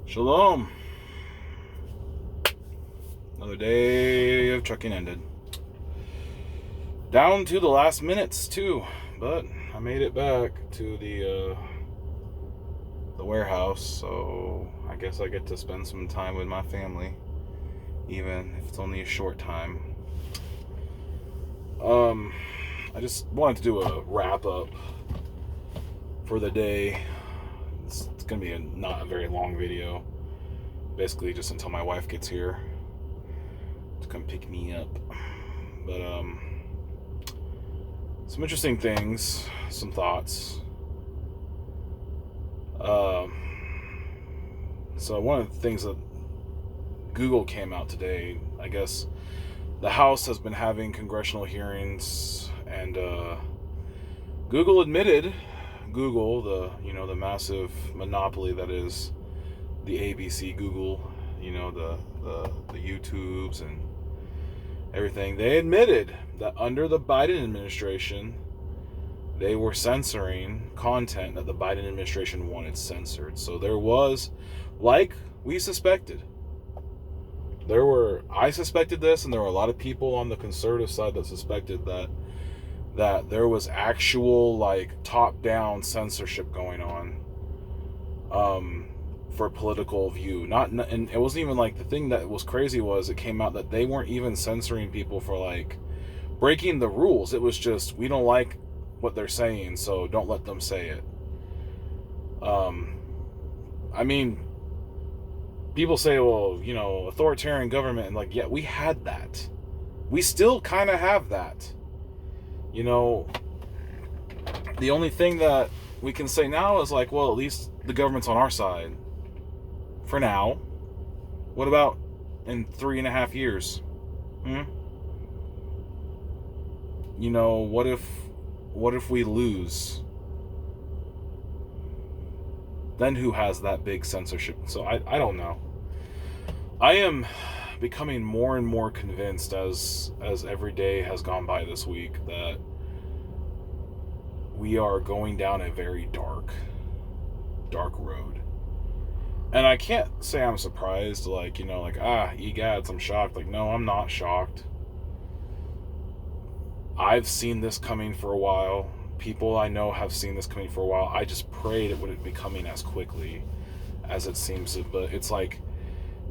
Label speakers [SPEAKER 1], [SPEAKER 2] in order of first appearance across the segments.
[SPEAKER 1] Shalom. Another day of trucking ended. Down to the last minutes too, but I made it back to the warehouse, so I guess I get to spend some time with my family, even if it's only a short time. I just wanted to do a wrap up for the day. It's gonna be not a very long video, basically just until my wife gets here to come pick me up. But some interesting things, some thoughts. So one of the things that Google came out today, I guess the House has been having congressional hearings, and Google admitted, the massive monopoly that is the ABC Google, the YouTubes and everything. They admitted that under the Biden administration, they were censoring content that the Biden administration wanted censored. So there was, like we suspected, I suspected this, and there were a lot of people on the conservative side that suspected that there was actual, top-down censorship going on for political view. And it wasn't even the thing that was crazy was it came out that they weren't even censoring people for breaking the rules. It was just, we don't like what they're saying, so don't let them say it. People say, well, authoritarian government, and yeah, we had that. We still kind of have that. The only thing that we can say now is well, at least the government's on our side. For now. What about in 3.5 years? What if we lose? Then who has that big censorship? So I don't know. I am becoming more and more convinced as every day has gone by this week that we are going down a very dark road. And I can't say I'm surprised, egads, I'm shocked. No, I'm not shocked. I've seen this coming for a while. People I know have seen this coming for a while. I just prayed it wouldn't be coming as quickly as it seems to, but it's like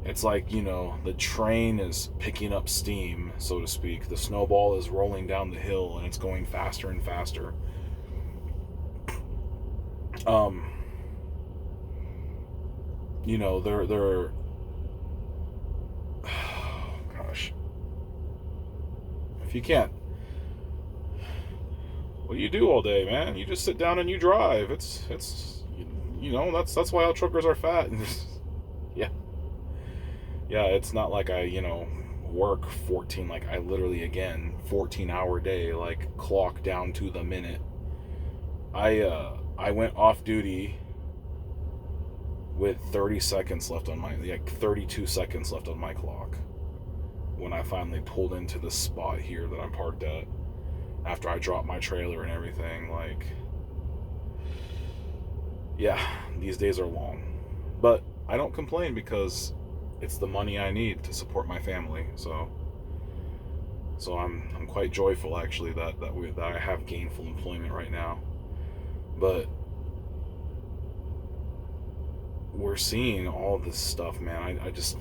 [SPEAKER 1] the train is picking up steam, so to speak. The snowball is rolling down the hill, and it's going faster and faster. They're gosh. If you can't, what do you do all day, man? You just sit down and you drive. It's that's why all truckers are fat. Yeah, it's not like I, work 14, I literally, again, 14-hour day, clock down to the minute. I went off duty with 32 seconds left on my clock when I finally pulled into the spot here that I'm parked at after I dropped my trailer and everything. Yeah, these days are long, but I don't complain because it's the money I need to support my family. So I'm quite joyful, actually, that I have gainful employment right now. But we're seeing all this stuff, man. I just,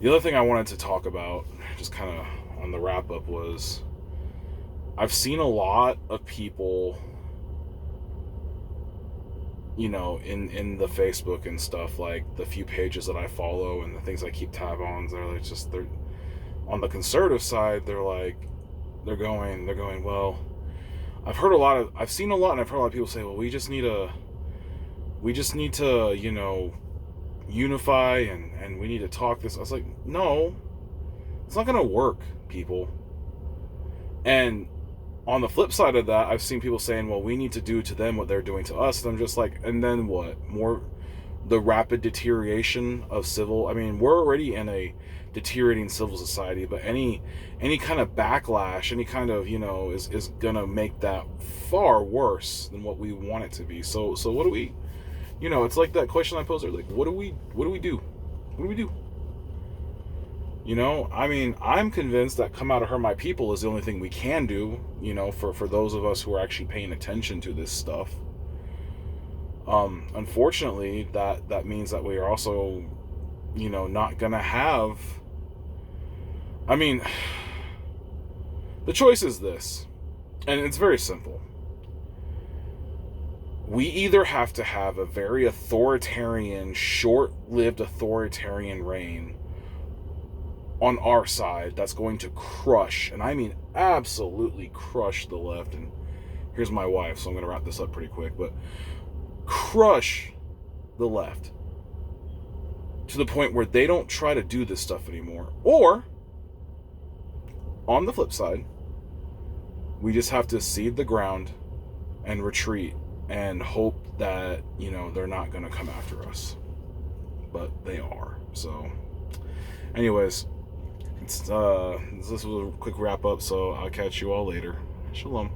[SPEAKER 1] the other thing I wanted to talk about, just kind of on the wrap up, was I've seen a lot of people, in the Facebook and stuff, the few pages that I follow and the things I keep tab on, they're on the conservative side. They're going, well, I've seen a lot, and I've heard a lot of people say, well, we just need to, unify, and we need to talk this. I was like, no, it's not going to work, people. And on the flip side of that, I've seen people saying, well, we need to do to them what they're doing to us. And I'm just and then what? More the rapid deterioration of civil. We're already in a deteriorating civil society, but any kind of backlash, any kind of, is going to make that far worse than what we want it to be. So what do we You know, it's like that question I posed earlier, like, what do we do? What do we do? You know, I mean, I'm convinced that come out of her, my people is the only thing we can do, you know, for those of us who are actually paying attention to this stuff. Unfortunately, that means that we are also, you know, not gonna have, I mean, the choice is this, and it's very simple. We either have to have a very authoritarian, short-lived authoritarian reign on our side that's going to crush, and I mean absolutely crush the left, and here's my wife, so I'm going to wrap this up pretty quick, but crush the left to the point where they don't try to do this stuff anymore. Or, on the flip side, we just have to cede the ground and retreat and hope that, you know, they're not going to come after us. But they are. So, anyways, this was a quick wrap up, so I'll catch you all later. Shalom.